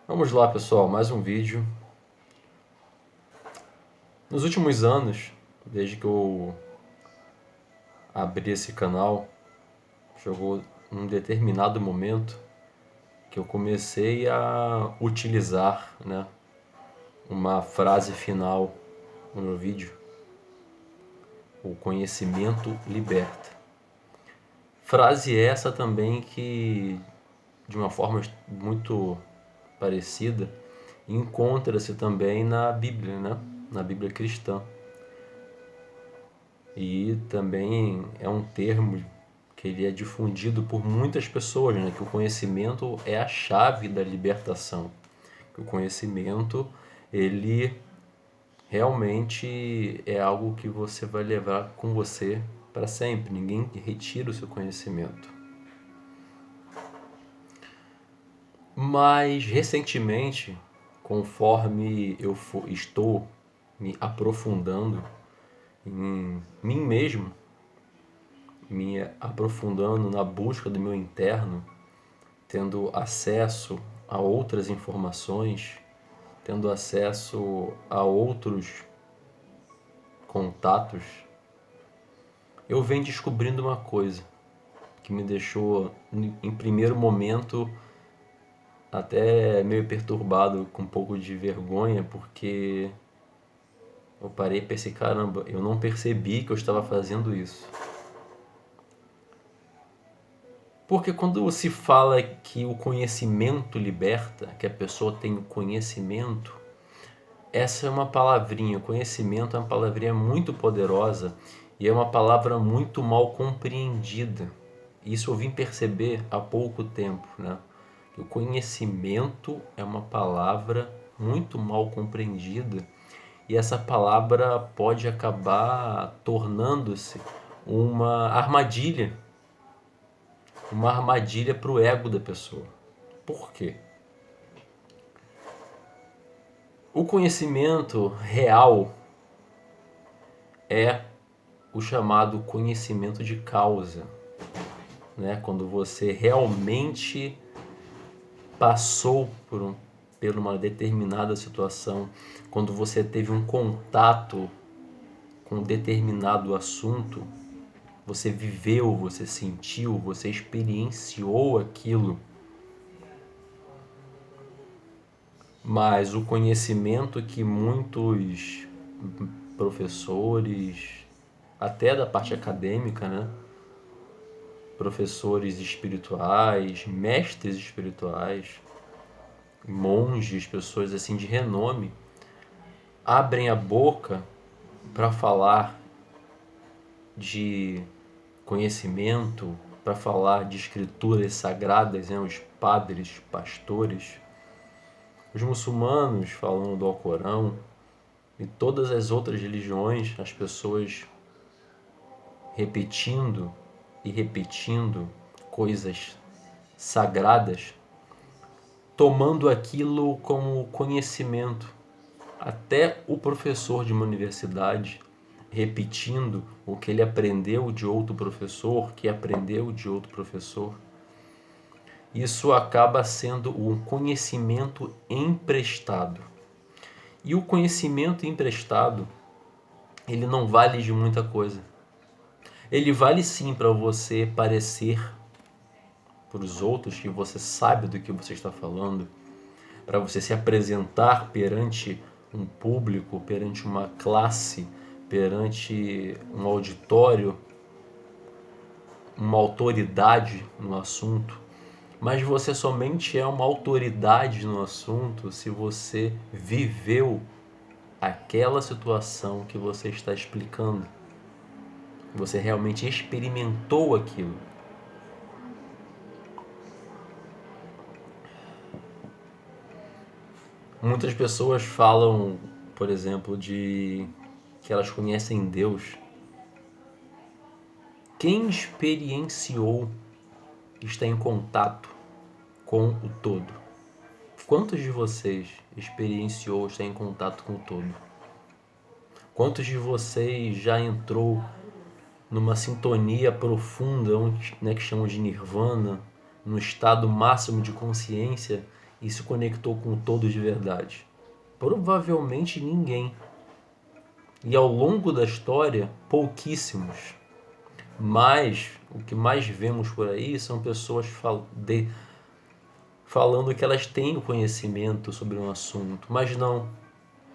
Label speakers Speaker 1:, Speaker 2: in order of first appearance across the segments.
Speaker 1: Vamos lá, pessoal, mais um vídeo. Nos últimos anos, desde que eu abri esse canal, chegou um determinado momento que eu comecei a utilizar, uma frase final no meu vídeo: o conhecimento liberta. Frase essa também que, de uma forma muito parecida, encontra-se também na Bíblia, na Bíblia cristã. E também é um termo que ele é difundido por muitas pessoas, que o conhecimento é a chave da libertação. Que o conhecimento, ele realmente é algo que você vai levar com você para sempre. Ninguém retira o seu conhecimento. Mas recentemente, conforme eu estou me aprofundando em mim mesmo, me aprofundando na busca do meu interno, tendo acesso a outras informações, tendo acesso a outros contatos, eu venho descobrindo uma coisa que me deixou, em primeiro momento, até meio perturbado, com um pouco de vergonha, porque eu parei e pensei, caramba, eu não percebi que eu estava fazendo isso. Porque quando se fala que o conhecimento liberta, que a pessoa tem o conhecimento, essa é uma palavrinha, conhecimento é uma palavrinha muito poderosa e é uma palavra muito mal compreendida. Isso eu vim perceber há pouco tempo, que o conhecimento é uma palavra muito mal compreendida e essa palavra pode acabar tornando-se uma armadilha para o ego da pessoa. Por quê? O conhecimento real é o chamado conhecimento de causa, Quando você realmente passou por uma determinada situação, quando você teve um contato com um determinado assunto, você viveu, você sentiu, você experienciou aquilo. Mas o conhecimento que muitos professores, até da parte acadêmica, professores espirituais, mestres espirituais, monges, pessoas assim de renome, abrem a boca para falar de conhecimento, para falar de escrituras sagradas, os padres, pastores, os muçulmanos falando do Alcorão e todas as outras religiões, as pessoas repetindo e repetindo coisas sagradas, tomando aquilo como conhecimento. Até o professor de uma universidade repetindo o que ele aprendeu de outro professor, que aprendeu de outro professor. Isso acaba sendo um conhecimento emprestado. E o conhecimento emprestado, ele não vale de muita coisa. Ele vale sim para você parecer para os outros que você sabe do que você está falando, para você se apresentar perante um público, perante uma classe, perante um auditório, uma autoridade no assunto. Mas você somente é uma autoridade no assunto se você viveu aquela situação que você está explicando. Você realmente experimentou aquilo. Muitas pessoas falam, por exemplo, de que elas conhecem Deus. Quem experienciou está em contato com o todo? Quantos de vocês experienciou estar em contato com o todo? Quantos de vocês já entrou numa sintonia profunda, que chamam de nirvana, no estado máximo de consciência, e se conectou com o todo de verdade? Provavelmente ninguém. E ao longo da história, pouquíssimos. Mas o que mais vemos por aí são pessoas falando que elas têm o conhecimento sobre um assunto, mas não.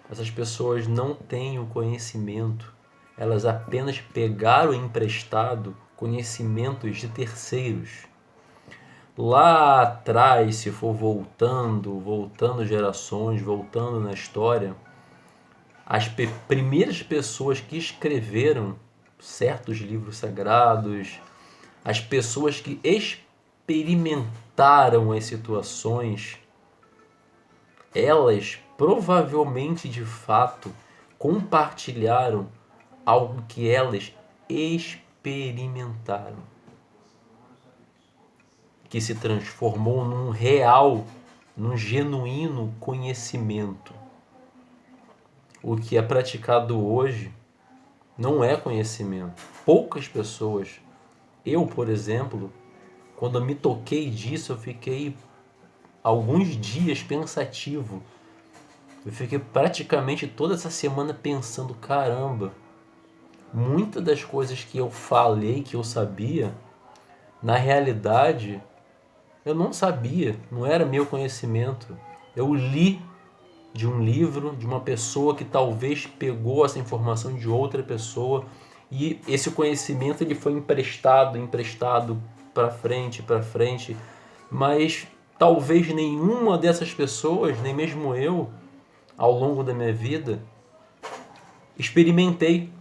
Speaker 1: Essas pessoas não têm o conhecimento. Elas apenas pegaram emprestado conhecimentos de terceiros. Lá atrás, se for voltando gerações, voltando na história, as primeiras pessoas que escreveram certos livros sagrados, as pessoas que experimentaram as situações, elas provavelmente de fato compartilharam algo que elas experimentaram, que se transformou num real, num genuíno conhecimento. O que é praticado hoje não é conhecimento. Poucas pessoas, eu, por exemplo, quando eu me toquei disso, eu fiquei alguns dias pensativo. Eu fiquei praticamente toda essa semana pensando, caramba, muitas das coisas que eu falei que eu sabia, na realidade, eu não sabia, não era meu conhecimento. Eu li de um livro, de uma pessoa que talvez pegou essa informação de outra pessoa e esse conhecimento ele foi emprestado para frente, mas talvez nenhuma dessas pessoas, nem mesmo eu, ao longo da minha vida, experimentei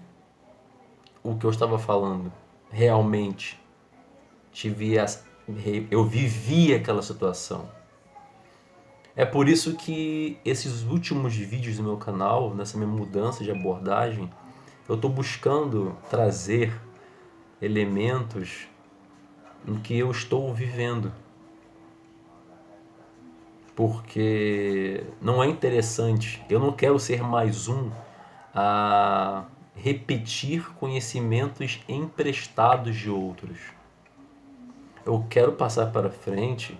Speaker 1: o que eu estava falando realmente. Eu vivi aquela situação. É por isso que esses últimos vídeos do meu canal, nessa minha mudança de abordagem, eu estou buscando trazer elementos no que eu estou vivendo. Porque não é interessante, eu não quero ser mais um a repetir conhecimentos emprestados de outros. Eu quero passar para frente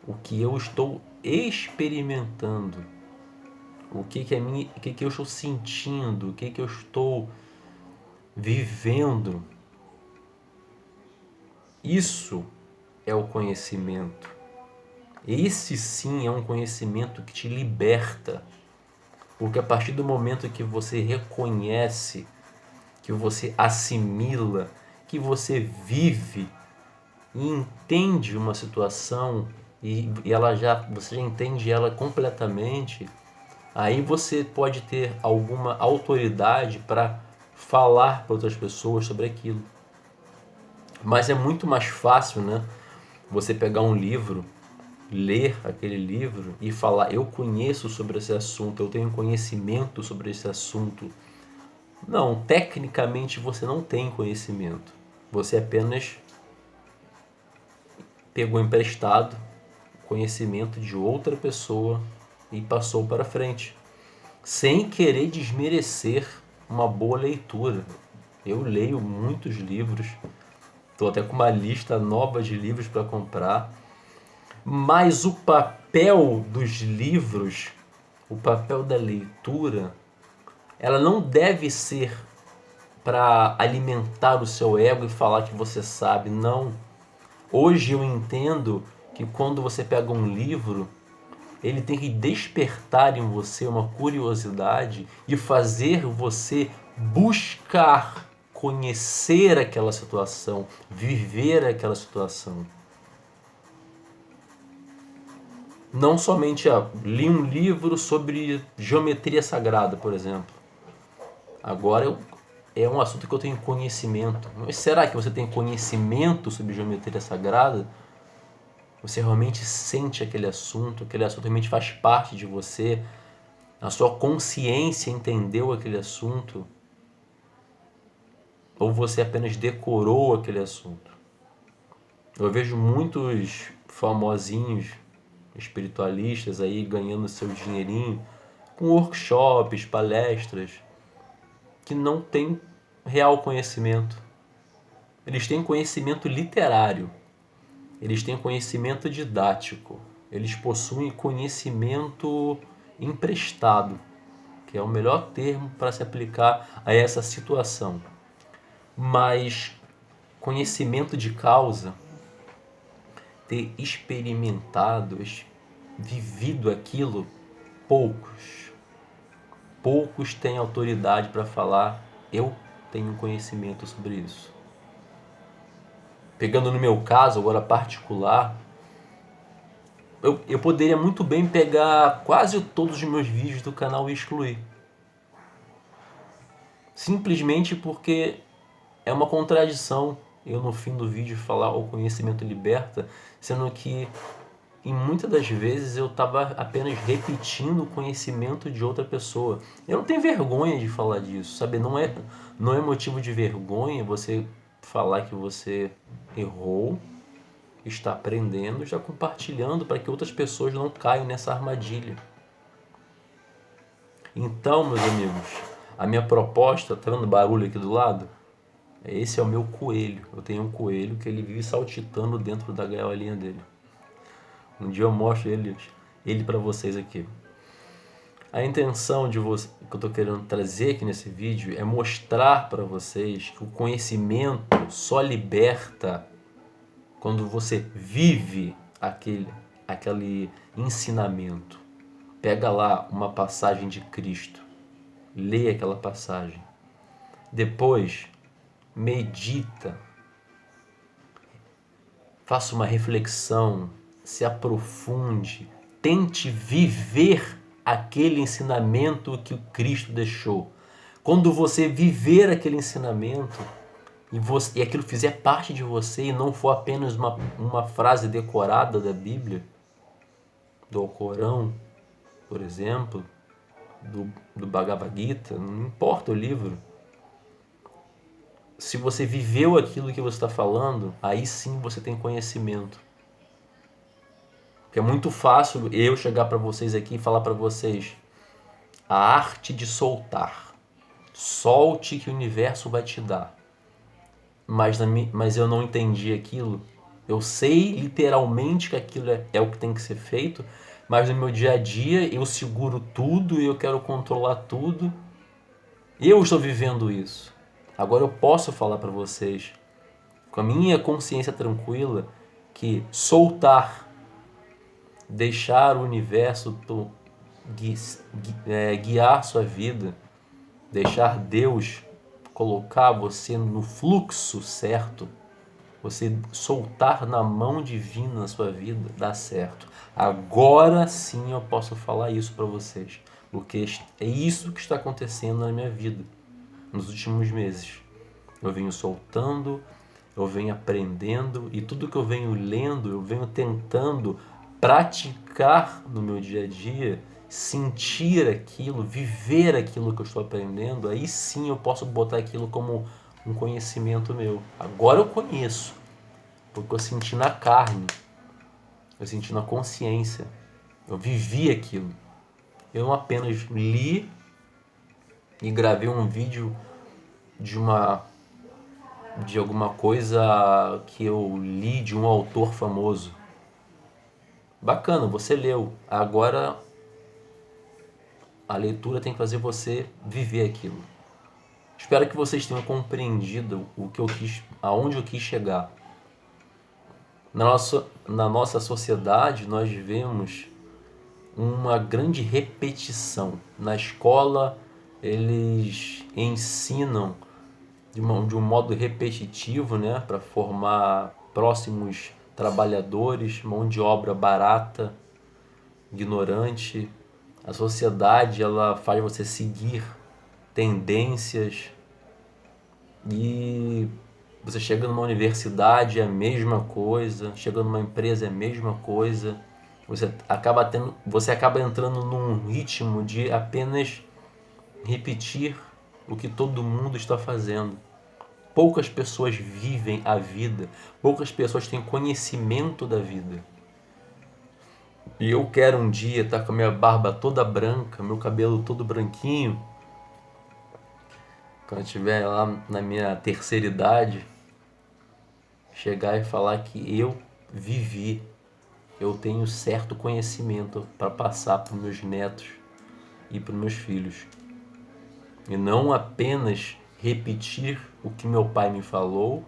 Speaker 1: o que eu estou experimentando, o que eu estou sentindo, o que eu estou vivendo. Isso é o conhecimento. Esse sim é um conhecimento que te liberta, porque a partir do momento que você reconhece, que você assimila, que você vive e entende uma situação você já entende ela completamente, aí você pode ter alguma autoridade para falar para outras pessoas sobre aquilo. Mas é muito mais fácil, né? Você pegar um livro, ler aquele livro e falar: eu conheço sobre esse assunto, eu tenho conhecimento sobre esse assunto. Não, tecnicamente você não tem conhecimento. Você apenas pegou emprestado conhecimento de outra pessoa e passou para frente, sem querer desmerecer uma boa leitura. Eu leio muitos livros, estou até com uma lista nova de livros para comprar, mas o papel dos livros, o papel da leitura, ela não deve ser para alimentar o seu ego e falar que você sabe, não. Hoje eu entendo que quando você pega um livro, ele tem que despertar em você uma curiosidade e fazer você buscar conhecer aquela situação, viver aquela situação. Não somente li um livro sobre geometria sagrada, por exemplo. Agora é um assunto que eu tenho conhecimento. Mas será que você tem conhecimento sobre geometria sagrada? Você realmente sente aquele assunto realmente faz parte de você, a sua consciência entendeu aquele assunto? Ou você apenas decorou aquele assunto? Eu vejo muitos famosinhos espiritualistas aí ganhando seu dinheirinho com workshops, palestras, que não têm real conhecimento. Eles têm conhecimento literário, eles têm conhecimento didático, eles possuem conhecimento emprestado, que é o melhor termo para se aplicar a essa situação. Mas conhecimento de causa, ter experimentado, vivido aquilo, poucos. Poucos têm autoridade para falar, eu tenho conhecimento sobre isso. Pegando no meu caso, agora particular, eu poderia muito bem pegar quase todos os meus vídeos do canal e excluir. Simplesmente porque é uma contradição eu no fim do vídeo falar o conhecimento liberta, sendo que em muitas das vezes eu estava apenas repetindo o conhecimento de outra pessoa. Eu não tenho vergonha de falar disso, sabe? Não é motivo de vergonha você falar que você errou, está aprendendo, está compartilhando para que outras pessoas não caiam nessa armadilha. Então, meus amigos, a minha proposta, tá vendo o barulho aqui do lado? Esse é o meu coelho. Eu tenho um coelho que ele vive saltitando dentro da gaiolinha dele. Um dia eu mostro ele para vocês aqui. A intenção que eu estou querendo trazer aqui nesse vídeo é mostrar para vocês que o conhecimento só liberta quando você vive aquele ensinamento. Pega lá uma passagem de Cristo, lê aquela passagem. Depois, medita, faça uma reflexão, se aprofunde, tente viver aquele ensinamento que o Cristo deixou. Quando você viver aquele ensinamento e aquilo fizer parte de você e não for apenas uma frase decorada da Bíblia, do Alcorão, por exemplo, do Bhagavad Gita, não importa o livro, se você viveu aquilo que você está falando, aí sim você tem conhecimento. Porque é muito fácil eu chegar para vocês aqui e falar para vocês a arte de soltar. Solte que o universo vai te dar. Mas eu não entendi aquilo. Eu sei literalmente que aquilo é o que tem que ser feito, mas no meu dia a dia eu seguro tudo e eu quero controlar tudo. Eu estou vivendo isso. Agora eu posso falar para vocês, com a minha consciência tranquila, que soltar, deixar o universo guiar sua vida, deixar Deus colocar você no fluxo certo, você soltar na mão divina na sua vida, dá certo. Agora sim eu posso falar isso para vocês, porque é isso que está acontecendo na minha vida nos últimos meses. Eu venho soltando, eu venho aprendendo e tudo que eu venho lendo, eu venho tentando praticar no meu dia a dia, sentir aquilo, viver aquilo que eu estou aprendendo, aí sim eu posso botar aquilo como um conhecimento meu. Agora eu conheço, porque eu senti na carne, eu senti na consciência, eu vivi aquilo. Eu não apenas li e gravei um vídeo de alguma coisa que eu li de um autor famoso. Bacana, você leu. Agora a leitura tem que fazer você viver aquilo. Espero que vocês tenham compreendido aonde eu quis chegar. Na nossa sociedade, nós vemos uma grande repetição. Na escola, eles ensinam de um modo repetitivo, né, para formar próximos trabalhadores, mão de obra barata, ignorante. A sociedade ela faz você seguir tendências e você chega numa universidade é a mesma coisa, chega numa empresa é a mesma coisa. Você acaba entrando num ritmo de apenas repetir o que todo mundo está fazendo. Poucas pessoas vivem a vida, poucas pessoas têm conhecimento da vida. E eu quero um dia estar com a minha barba toda branca, meu cabelo todo branquinho, quando eu estiver lá na minha terceira idade, chegar e falar que eu vivi eu tenho certo conhecimento para passar para os meus netos e para os meus filhos. E não apenas repetir o que meu pai me falou,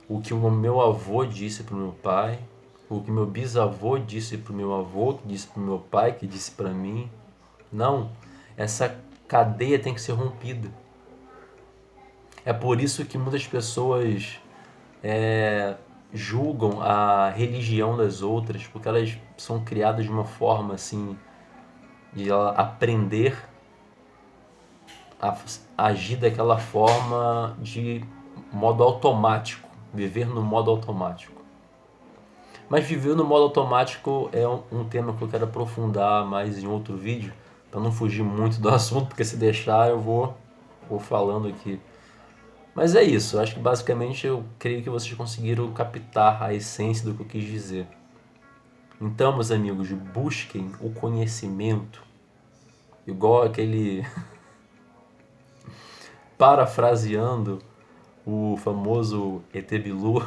Speaker 1: o que o meu avô disse para o meu pai, o que meu bisavô disse para o meu avô, que disse para o meu pai, que disse para mim. Não, essa cadeia tem que ser rompida. É por isso que muitas pessoas julgam a religião das outras, porque elas são criadas de uma forma assim, de ela aprender a agir daquela forma de modo automático, viver no modo automático. Mas viver no modo automático é um tema que eu quero aprofundar mais em outro vídeo, para não fugir muito do assunto, porque se deixar eu vou falando aqui. Mas é isso, acho que basicamente eu creio que vocês conseguiram captar a essência do que eu quis dizer. Então, meus amigos, busquem o conhecimento, igual aquele parafraseando o famoso ET Bilu.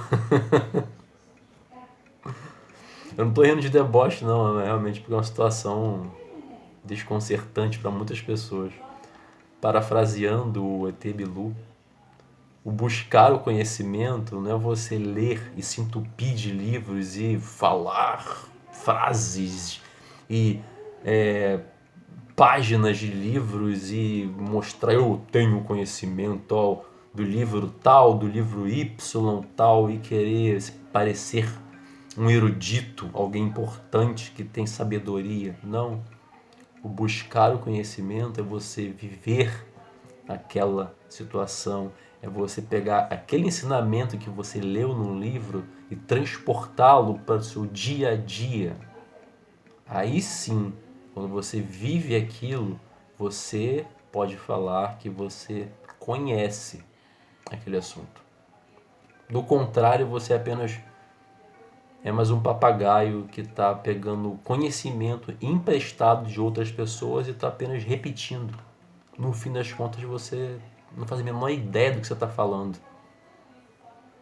Speaker 1: Eu não tô rindo de deboche não, é realmente porque é uma situação desconcertante para muitas pessoas. Parafraseando o ET Bilu, o buscar o conhecimento não é você ler e se entupir de livros e falar frases e páginas de livros e mostrar eu tenho conhecimento ó, do livro tal, do livro Y tal e querer se parecer um erudito, alguém importante que tem sabedoria. Não. O buscar o conhecimento é você viver aquela situação, é você pegar aquele ensinamento que você leu num livro e transportá-lo para o seu dia a dia. Aí sim, quando você vive aquilo, você pode falar que você conhece aquele assunto. Do contrário, você apenas é mais um papagaio que está pegando conhecimento emprestado de outras pessoas e está apenas repetindo. No fim das contas, você não faz a menor ideia do que você está falando.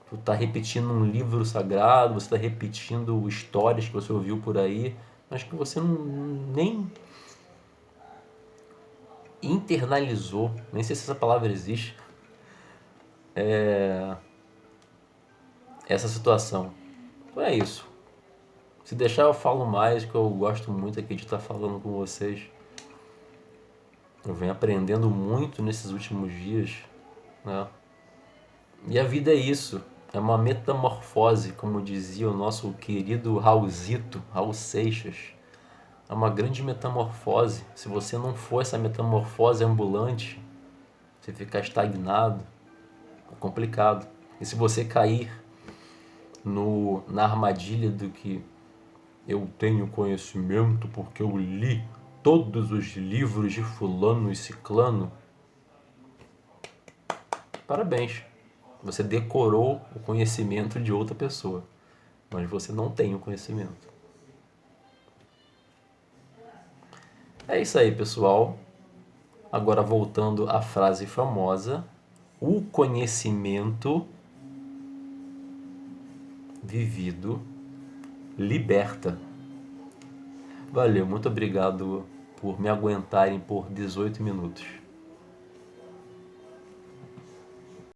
Speaker 1: Você está repetindo um livro sagrado, você está repetindo histórias que você ouviu por aí, mas que você nem internalizou, nem sei se essa palavra existe, essa situação. Então é isso. Se deixar eu falo mais, que eu gosto muito aqui de estar falando com vocês. Eu venho aprendendo muito nesses últimos dias, né? E a vida é isso, é uma metamorfose, como dizia o nosso querido Raulzito, Raul Seixas. É uma grande metamorfose. Se você não for essa metamorfose ambulante, você ficar estagnado, é complicado. E se você cair na armadilha do que eu tenho conhecimento porque eu li todos os livros de fulano e ciclano, parabéns. Você decorou o conhecimento de outra pessoa, mas você não tem o conhecimento. É isso aí, pessoal. Agora voltando à frase famosa, o conhecimento vivido liberta. Valeu, muito obrigado por me aguentarem por 18 minutos.